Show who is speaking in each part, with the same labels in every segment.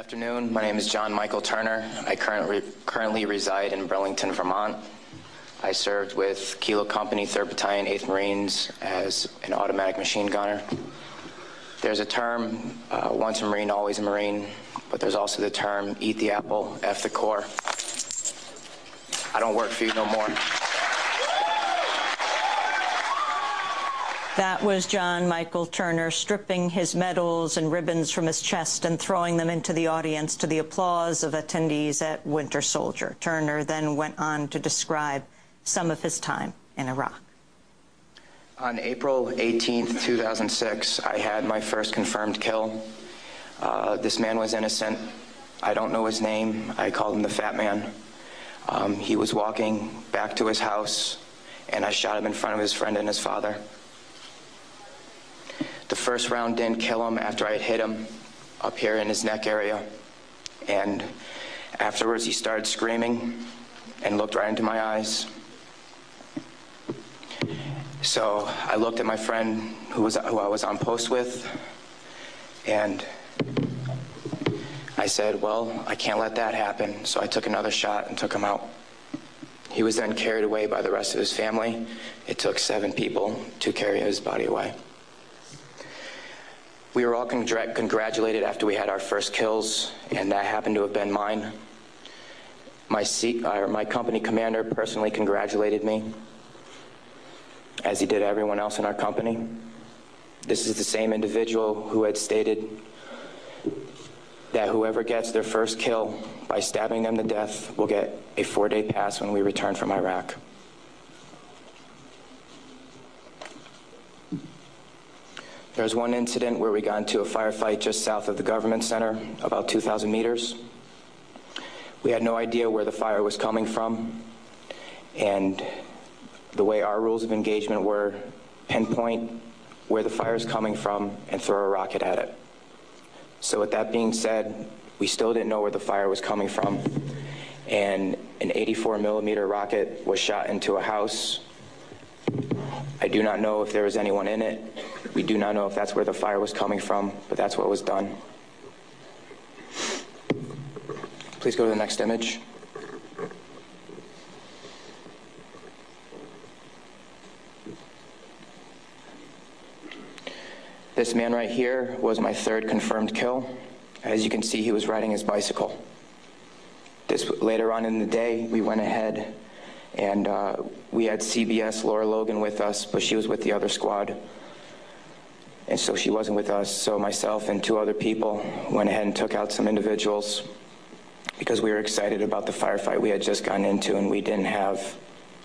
Speaker 1: afternoon. My name is John Michael Turner. I currently reside in Burlington, Vermont. I served with Kilo Company, 3rd Battalion, 8th Marines as an automatic machine gunner. There's a term, once a Marine, always a Marine, but there's also the term, eat the apple, F the Corps. I don't work for you no more.
Speaker 2: That was John Michael Turner stripping his medals and ribbons from his chest and throwing them into the audience to the applause of attendees at Winter Soldier. Turner then went on to describe some of his time in Iraq.
Speaker 1: On April 18th, 2006, I had my first confirmed kill. This man was innocent. I don't know his name. I called him the Fat Man. He was walking back to his house, and I shot him in front of his friend and his father. The first round didn't kill him after I had hit him up here in his neck area. And afterwards, he started screaming and looked right into my eyes. So I looked at my friend who I was on post with, and I said, well, I can't let that happen. So I took another shot and took him out. He was then carried away by the rest of his family. It took 7 people to carry his body away. We were all congratulated after we had our first kills, and that happened to have been mine. My company commander personally congratulated me, as he did everyone else in our company. This is the same individual who had stated that whoever gets their first kill by stabbing them to death will get a 4-day pass when we return from Iraq. There was one incident where we got into a firefight just south of the government center, about 2,000 meters. We had no idea where the fire was coming from, and the way our rules of engagement were, pinpoint where the fire is coming from and throw a rocket at it. So with that being said, we still didn't know where the fire was coming from, and an 84-millimeter rocket was shot into a house. I do not know if there was anyone in it. We do not know if that's where the fire was coming from, but that's what was done. Please go to the next image. This man right here was my 3rd confirmed kill. As you can see, he was riding his bicycle. Later on in the day, we went ahead and we had CBS Laura Logan with us, but she was with the other squad. And so she wasn't with us, so myself and 2 other people went ahead and took out some individuals because we were excited about the firefight we had just gotten into, and we didn't have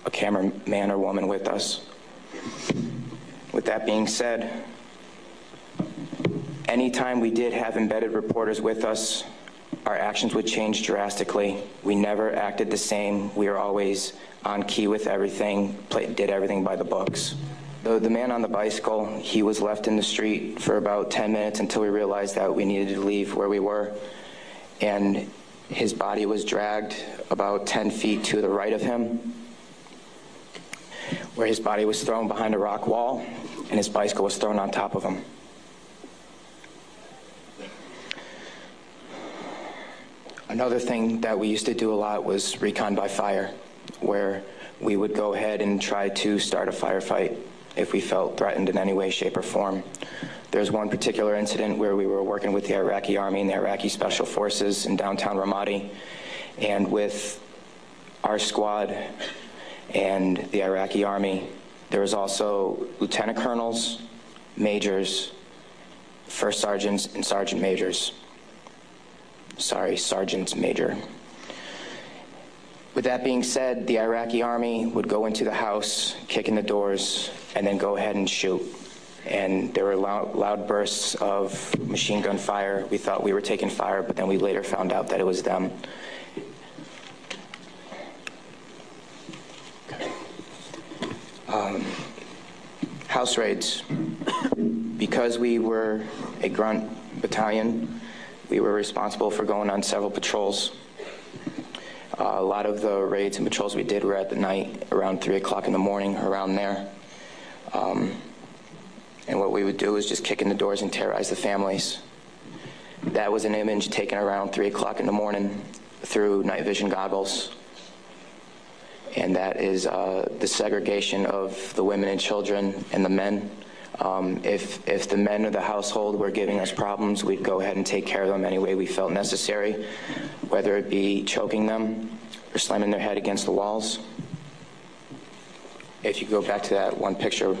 Speaker 1: a cameraman or woman with us. With that being said, anytime we did have embedded reporters with us, our actions would change drastically. We never acted the same. We were always on key with everything, did everything by the books. The man on the bicycle, he was left in the street for about 10 minutes until we realized that we needed to leave where we were. And his body was dragged about 10 feet to the right of him, where his body was thrown behind a rock wall, and his bicycle was thrown on top of him. Another thing that we used to do a lot was recon by fire, where we would go ahead and try to start a firefight if we felt threatened in any way, shape, or form. There's one particular incident where we were working with the Iraqi Army and the Iraqi Special Forces in downtown Ramadi, and with our squad and the Iraqi Army, there was also lieutenant colonels, majors, first sergeants, and sergeant majors. Sorry, sergeants major. With that being said, the Iraqi Army would go into the house, kick in the doors, and then go ahead and shoot. And there were loud bursts of machine gun fire. We thought we were taking fire, but then we later found out that it was them. House raids. Because we were a grunt battalion, we were responsible for going on several patrols. A lot of the raids and patrols we did were at the night, around 3 o'clock in the morning, around there. And what we would do is just kick in the doors and terrorize the families. That was an image taken around 3 o'clock in the morning through night vision goggles. And that is the segregation of the women and children and the men. If the men of the household were giving us problems, we'd go ahead and take care of them any way we felt necessary, whether it be choking them or slamming their head against the walls. If you go back to that one picture,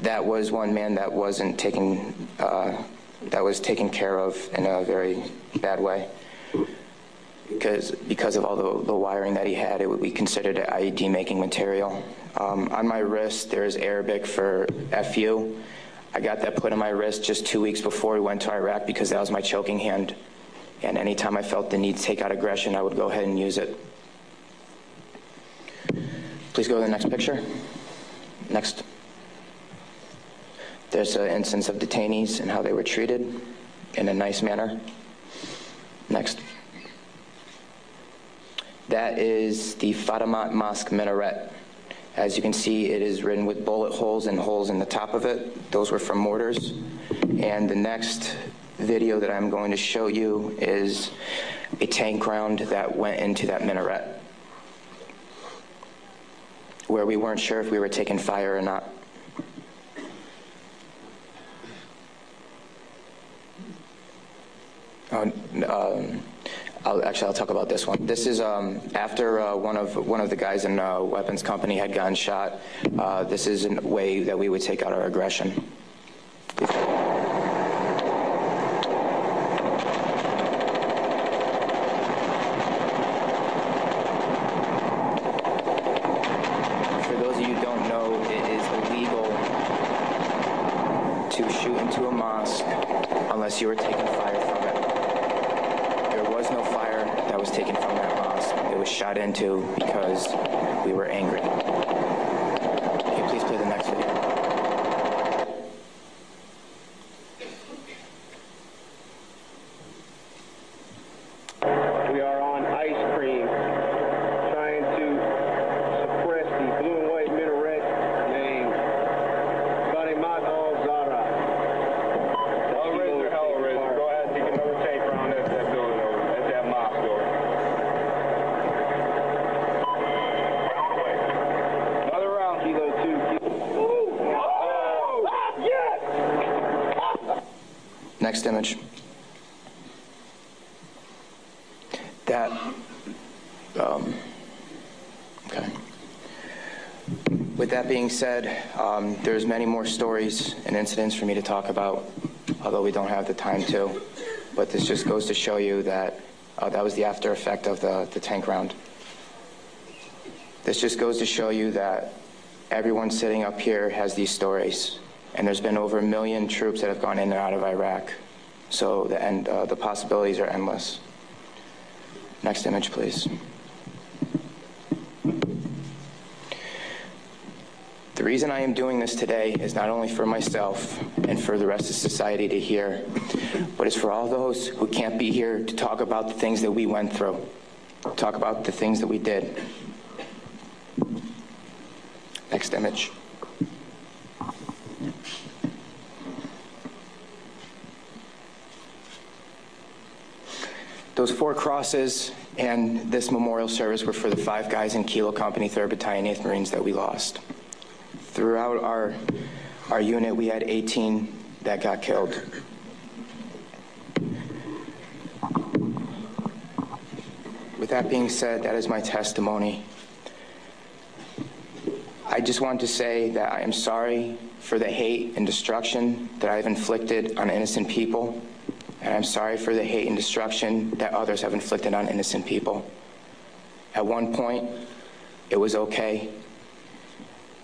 Speaker 1: that was one man that wasn't taken, that was taken care of in a very bad way. Because of all the wiring that he had, it would be considered an IED making material. On my wrist, there's Arabic for FU. I got that put on my wrist just 2 weeks before we went to Iraq because that was my choking hand. And anytime I felt the need to take out aggression, I would go ahead and use it. Please go to the next picture. Next. There's an instance of detainees and how they were treated in a nice manner. Next. That is the Fatimat Mosque minaret. As you can see, it is ridden with bullet holes and holes in the top of it. Those were from mortars. And the next video that I'm going to show you is a tank round that went into that minaret, where we weren't sure if we were taking fire or not. I'll talk about this one. This is after one of the guys in a weapons company had gotten shot. This is a way that we would take out our aggression. For those of you who don't know, it is illegal to shoot into a mosque unless you are taking fire from it. There was no fire that was taken from that mosque. It was shot into because we were angry. Can you please play the next video?
Speaker 3: We are on ice cream, trying to suppress the blue and white minaret named Fatimat al-Zahra. Hellraiser, Hellraiser. Go ahead and take another tape around that building over, at that mosque door. Another round, Kilo 2. Oh! Yes!
Speaker 1: Next image. That, okay. With that being said, there's many more stories and incidents for me to talk about, although we don't have the time to. But this just goes to show you that that was the after effect of the tank round. This just goes to show you that everyone sitting up here has these stories. And there's been over 1 million troops that have gone in and out of Iraq. So the possibilities are endless. Next image, please. The reason I am doing this today is not only for myself and for the rest of society to hear, but it's for all those who can't be here to talk about the things that we went through, talk about the things that we did. Next image. Those 4 crosses and this memorial service were for the 5 guys in Kilo Company, 3rd Battalion, 8th Marines that we lost. Throughout our unit, we had 18 that got killed. With that being said, that is my testimony. I just want to say that I am sorry for the hate and destruction that I've inflicted on innocent people. And I'm sorry for the hate and destruction that others have inflicted on innocent people. At one point, it was okay,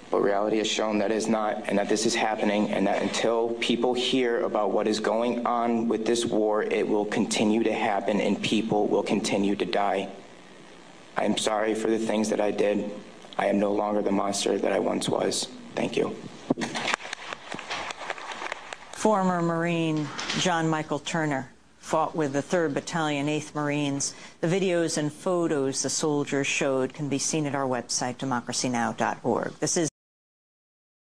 Speaker 1: but reality has shown that it is not, and that this is happening, and that until people hear about what is going on with this war, it will continue to happen and people will continue to die. I am sorry for the things that I did. I am no longer the monster that I once was. Thank you.
Speaker 2: Former Marine John Michael Turner fought with the 3rd Battalion, 8th Marines. The videos and photos the soldiers showed can be seen at our website, democracynow.org. This is